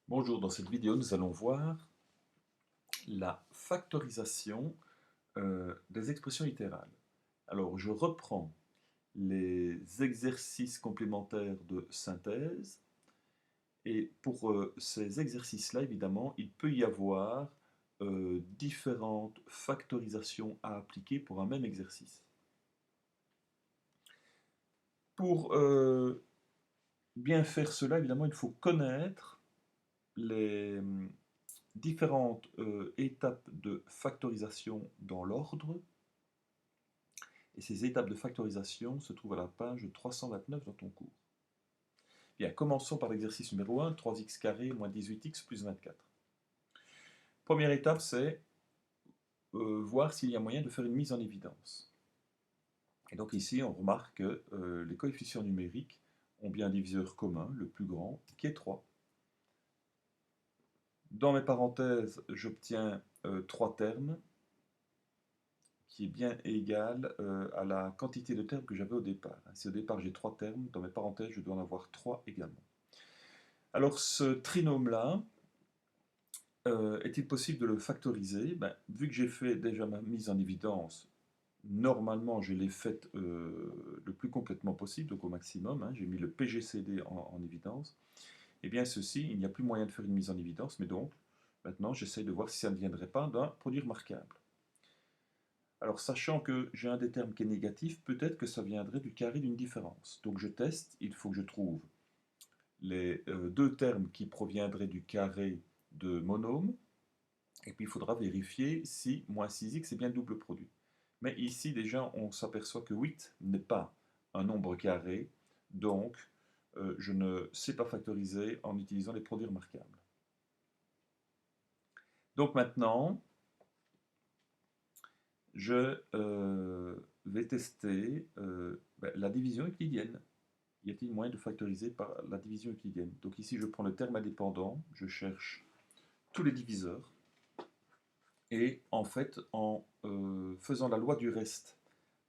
Bonjour, dans cette vidéo, nous allons voir la factorisation des expressions littérales. Alors, je reprends les exercices complémentaires de synthèse et pour ces exercices-là, évidemment, il peut y avoir différentes factorisations à appliquer pour un même exercice. Pour bien faire cela, évidemment, il faut connaître les différentes étapes de factorisation dans l'ordre. Et ces étapes de factorisation se trouvent à la page 329 dans ton cours. Bien, commençons par l'exercice numéro 1, 3x carré moins 18x plus 24. Première étape, c'est voir s'il y a moyen de faire une mise en évidence. Et donc ici, on remarque que les coefficients numériques ont bien un diviseur commun, le plus grand, qui est 3. Dans mes parenthèses, j'obtiens 3 termes, qui est bien égal à la quantité de termes que j'avais au départ. Si au départ j'ai 3 termes, dans mes parenthèses, je dois en avoir 3 également. Alors ce trinôme-là, est-il possible de le factoriser? Vu que j'ai fait déjà ma mise en évidence, normalement je l'ai faite le plus complètement possible, donc au maximum, hein, j'ai mis le PGCD en évidence. Et bien ceci, il n'y a plus moyen de faire une mise en évidence, mais donc maintenant j'essaye de voir si ça ne viendrait pas d'un produit remarquable. Alors, sachant que j'ai un des termes qui est négatif, peut-être que ça viendrait du carré d'une différence. Donc je teste, il faut que je trouve les deux termes qui proviendraient du carré de monôme, et puis il faudra vérifier si moins 6x est bien le double produit. Mais ici, déjà, on s'aperçoit que 8 n'est pas un nombre carré, donc je ne sais pas factoriser en utilisant les produits remarquables. Donc maintenant, je vais tester la division euclidienne. Y a-t-il moyen de factoriser par la division euclidienne? Donc ici, je prends le terme indépendant, je cherche tous les diviseurs, et en fait, en faisant la loi du reste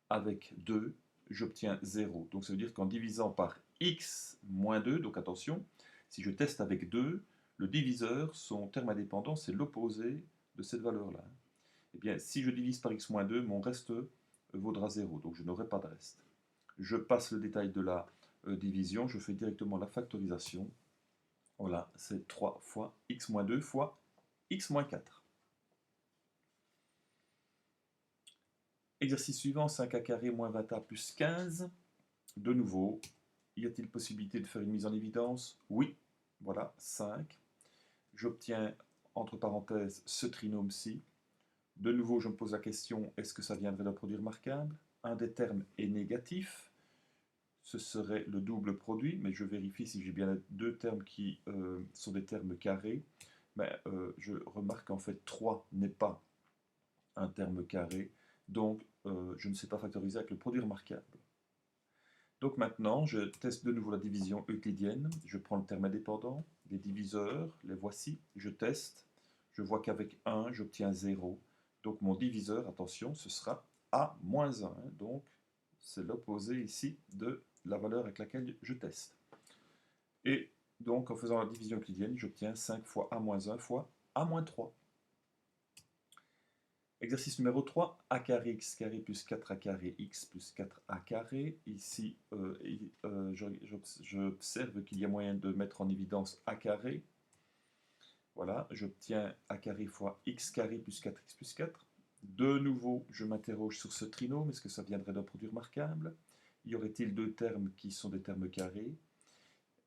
avec 2, j'obtiens 0. Donc ça veut dire qu'en divisant par x moins 2, donc attention, si je teste avec 2, le diviseur, son terme indépendant, c'est l'opposé de cette valeur-là. Eh bien, si je divise par x moins 2, mon reste vaudra 0, donc je n'aurai pas de reste. Je passe le détail de la division, je fais directement la factorisation. Voilà, c'est 3 fois x moins 2 fois x moins 4. Exercice suivant, 5a carré moins 20a plus 15. De nouveau, y a-t-il possibilité de faire une mise en évidence? Oui, voilà, 5. J'obtiens, entre parenthèses, ce trinôme-ci. De nouveau, je me pose la question, est-ce que ça viendrait d'un produit remarquable? Un des termes est négatif, ce serait le double produit, mais je vérifie si j'ai bien deux termes qui sont des termes carrés. Je remarque qu'en fait 3 n'est pas un terme carré, donc je ne sais pas factoriser avec le produit remarquable. Donc maintenant, je teste de nouveau la division euclidienne, je prends le terme indépendant, les diviseurs, les voici, je teste, je vois qu'avec 1, j'obtiens 0, donc mon diviseur, attention, ce sera a-1, donc c'est l'opposé ici de la valeur avec laquelle je teste. Et donc en faisant la division euclidienne, j'obtiens 5 fois a-1 fois a-3. Exercice numéro 3, a carré x carré plus 4a carré x plus 4a carré. Ici, j'observe qu'il y a moyen de mettre en évidence a carré. Voilà, j'obtiens a carré fois x carré plus 4x plus 4. De nouveau, je m'interroge sur ce trinôme. Est-ce que ça viendrait d'un produit remarquable? Y aurait-il deux termes qui sont des termes carrés?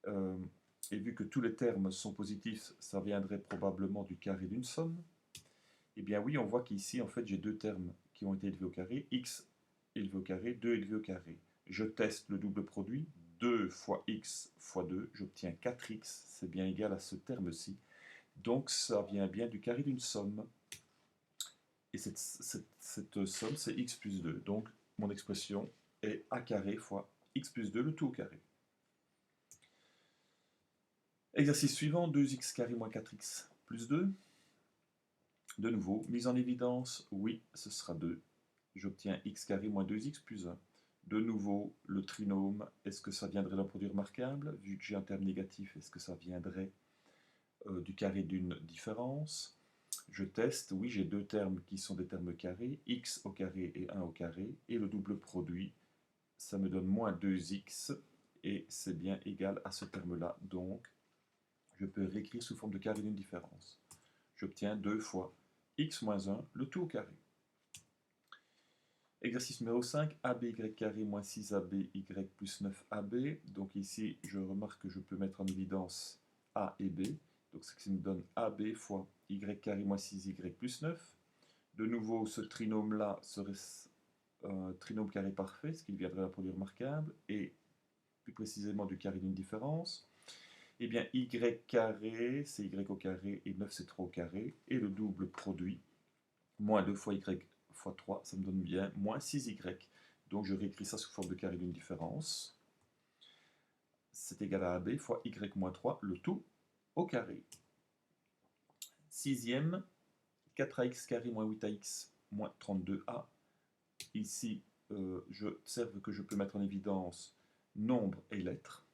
Et vu que tous les termes sont positifs, ça viendrait probablement du carré d'une somme. Eh bien oui, on voit qu'ici, en fait, j'ai deux termes qui ont été élevés au carré, x élevé au carré, 2 élevé au carré. Je teste le double produit, 2 fois x fois 2, j'obtiens 4x, c'est bien égal à ce terme-ci. Donc ça vient bien du carré d'une somme. Et cette somme, c'est x plus 2. Donc mon expression est a carré fois x plus 2, le tout au carré. Exercice suivant, 2x carré moins 4x plus 2. De nouveau, mise en évidence, oui, ce sera 2. J'obtiens x carré moins 2x plus 1. De nouveau, le trinôme, est-ce que ça viendrait d'un produit remarquable? Vu que j'ai un terme négatif, est-ce que ça viendrait du carré d'une différence. Je teste, oui, j'ai deux termes qui sont des termes carrés, x au carré et 1 au carré, et le double produit, ça me donne moins 2x, et c'est bien égal à ce terme-là, donc je peux réécrire sous forme de carré d'une différence. J'obtiens 2 fois x moins 1, le tout au carré. Exercice numéro 5, aby carré moins 6aby plus 9ab. Donc ici, je remarque que je peux mettre en évidence a et b. Donc ce qui me donne ab fois y carré moins 6y plus 9. De nouveau, ce trinôme-là serait un trinôme carré parfait, ce qui viendrait d'un produit remarquable, et plus précisément du carré d'une différence. Eh bien, y carré, c'est y au carré, et 9, c'est 3 au carré, et le double produit, moins 2 fois y fois 3, ça me donne bien moins 6y. Donc je réécris ça sous forme de carré d'une différence. C'est égal à AB fois y moins 3, le tout au carré. Sixième, 4ax carré moins 8ax moins 32a. Ici, j'observe que je peux mettre en évidence nombre et lettres.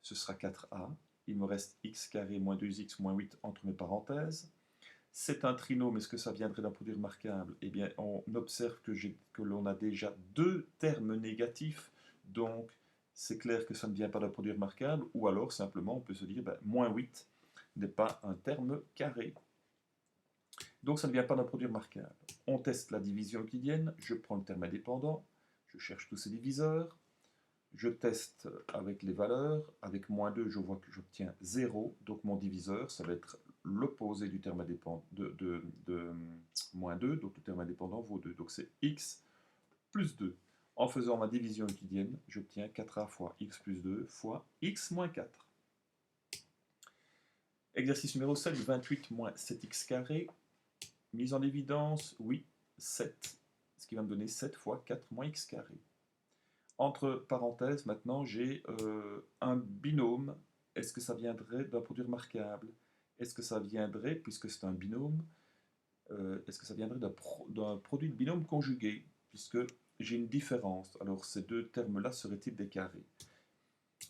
Ce sera 4a. Il me reste x carré moins 2x moins 8 entre mes parenthèses. C'est un trinôme, est-ce que ça viendrait d'un produit remarquable? Eh bien, on observe que l'on a déjà deux termes négatifs, donc c'est clair que ça ne vient pas d'un produit remarquable, ou alors simplement on peut se dire, ben, moins 8 n'est pas un terme carré. Donc ça ne vient pas d'un produit remarquable. On teste la division euclidienne, je prends le terme indépendant, je cherche tous ces diviseurs, je teste avec les valeurs, avec moins 2, je vois que j'obtiens 0, donc mon diviseur, ça va être l'opposé du terme indépendant de moins 2, donc le terme indépendant vaut 2, donc c'est x plus 2. En faisant ma division euclidienne, j'obtiens 4a fois x plus 2 fois x moins 4. Exercice numéro 7, 28 moins 7x carré. Mise en évidence, oui, 7, ce qui va me donner 7 fois 4 moins x carré. Entre parenthèses, maintenant, j'ai un binôme. Est-ce que ça viendrait d'un produit remarquable? Est-ce que ça viendrait, puisque c'est un binôme, est-ce que ça viendrait d'un produit de binôme conjugué? Puisque j'ai une différence. Alors, ces deux termes-là seraient-ils des carrés?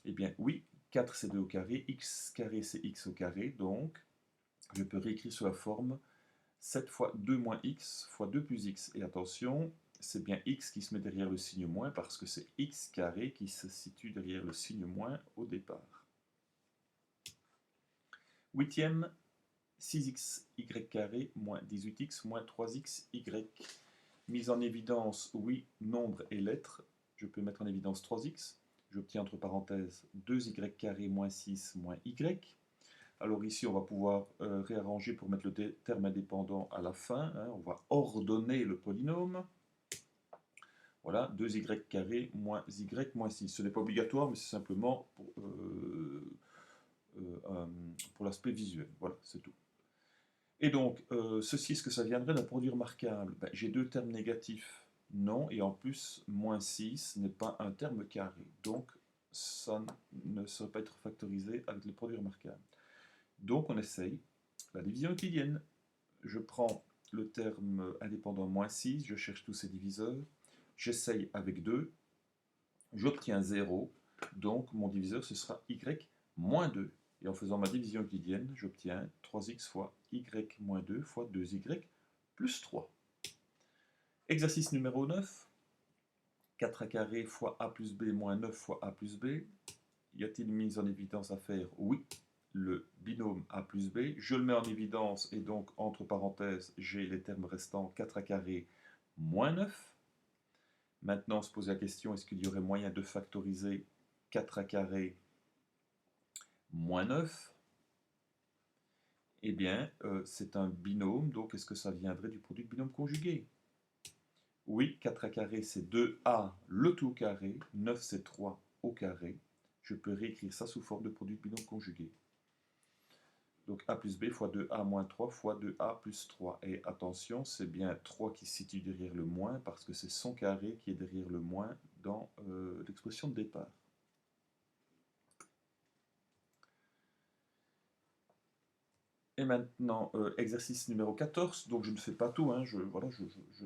Eh bien, oui, 4 c'est 2 au carré, x carré c'est x au carré, donc je peux réécrire sous la forme 7 fois 2 moins x fois 2 plus x. Et attention, c'est bien x qui se met derrière le signe moins parce que c'est x carré qui se situe derrière le signe moins au départ. Huitième, 6xy carré moins 18x moins 3xy. Mise en évidence, oui, nombre et lettres. Je peux mettre en évidence 3x. J'obtiens entre parenthèses 2y carré moins 6 moins y. Alors ici, on va pouvoir réarranger pour mettre le terme indépendant à la fin. Hein. On va ordonner le polynôme. Voilà, 2y carré moins y moins 6. Ce n'est pas obligatoire, mais c'est simplement pour l'aspect visuel. Voilà, c'est tout. Et donc, ceci, est-ce que ça viendrait d'un produit remarquable? Ben, j'ai deux termes négatifs, non, et en plus, moins 6 n'est pas un terme carré. Donc, ça ne saurait pas être factorisé avec les produits remarquables. Donc, on essaye la division euclidienne. Je prends le terme indépendant moins 6, je cherche tous ces diviseurs, j'essaye avec 2, j'obtiens 0, donc mon diviseur ce sera y moins 2. Et en faisant ma division euclidienne, j'obtiens 3x fois y moins 2 fois 2y plus 3. Exercice numéro 9, 4a carré fois a plus b moins 9 fois a plus b. Y a-t-il une mise en évidence à faire? Oui, le binôme a plus b. Je le mets en évidence et donc entre parenthèses, j'ai les termes restants 4a carré moins 9. Maintenant, on se pose la question, est-ce qu'il y aurait moyen de factoriser 4a carré moins 9? Eh bien, c'est un binôme, donc est-ce que ça viendrait du produit de binôme conjugué? Oui, 4a carré c'est 2a le tout au carré, 9 c'est 3 au carré. Je peux réécrire ça sous forme de produit de binôme conjugué. Donc a plus b fois 2a moins 3 fois 2a plus 3. Et attention, c'est bien 3 qui se situe derrière le moins parce que c'est son carré qui est derrière le moins dans l'expression de départ. Et maintenant, exercice numéro 14, donc je ne fais pas tout, hein, je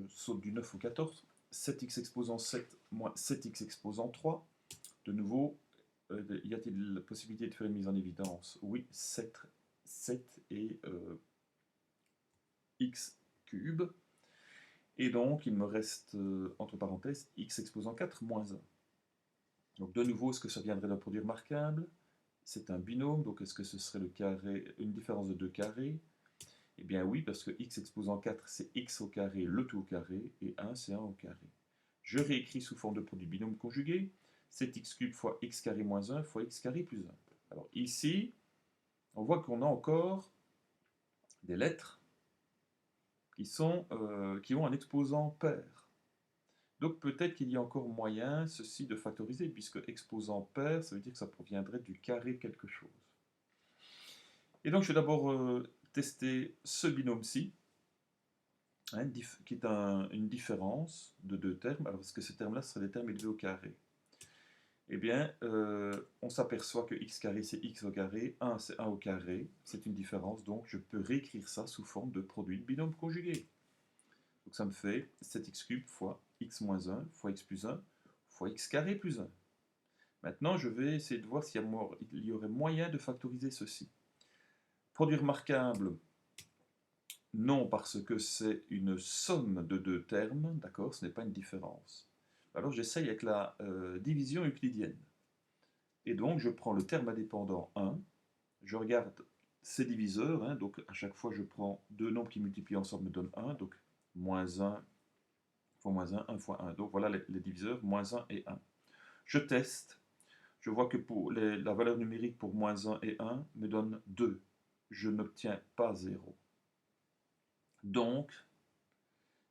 saute du 9 au 14. 7x exposant 7 moins 7x exposant 3. De nouveau, y a-t-il la possibilité de faire une mise en évidence? Oui, 7 7 et x cube. Et donc, il me reste, entre parenthèses, x exposant 4 moins 1. Donc, de nouveau, est-ce que ça viendrait d'un produit remarquable? C'est un binôme, donc est-ce que ce serait le carré, une différence de 2 carrés? Eh bien oui, parce que x exposant 4, c'est x au carré, le tout au carré, et 1, c'est 1 au carré. Je réécris sous forme de produit binôme conjugué, c'est x cube fois x carré moins 1 fois x carré plus 1. Alors ici, on voit qu'on a encore des lettres qui ont un exposant pair. Donc peut-être qu'il y a encore moyen, ceci, de factoriser, puisque exposant pair, ça veut dire que ça proviendrait du carré quelque chose. Et donc je vais d'abord tester ce binôme-ci, hein, qui est une différence de deux termes. Alors est-ce que ces termes-là seraient des termes élevés au carré? Eh bien, on s'aperçoit que x carré c'est x au carré, 1 c'est 1 au carré, c'est une différence, donc je peux réécrire ça sous forme de produit de binôme conjugué. Donc ça me fait 7x cube fois x moins 1 fois x plus 1 fois x carré plus 1. Maintenant, je vais essayer de voir s'il y aurait moyen de factoriser ceci. Produit remarquable, non, parce que c'est une somme de deux termes, d'accord, ce n'est pas une différence. Alors j'essaye avec la division euclidienne. Et donc je prends le terme indépendant 1, je regarde ces diviseurs, hein, donc à chaque fois je prends deux nombres qui multiplient ensemble me donnent 1, donc moins 1 fois moins 1, 1 fois 1. Donc voilà les diviseurs, moins 1 et 1. Je teste, je vois que pour la valeur numérique pour moins 1 et 1 me donne 2. Je n'obtiens pas 0. Donc,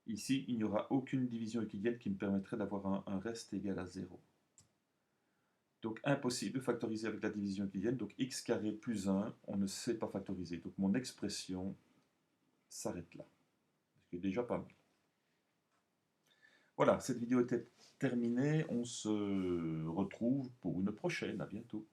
ici, il n'y aura aucune division euclidienne qui me permettrait d'avoir un reste égal à 0. Donc, impossible de factoriser avec la division euclidienne. Donc, x carré plus 1, on ne sait pas factoriser. Donc, mon expression s'arrête là. Ce qui est déjà pas mal. Voilà, cette vidéo était terminée. On se retrouve pour une prochaine. À bientôt.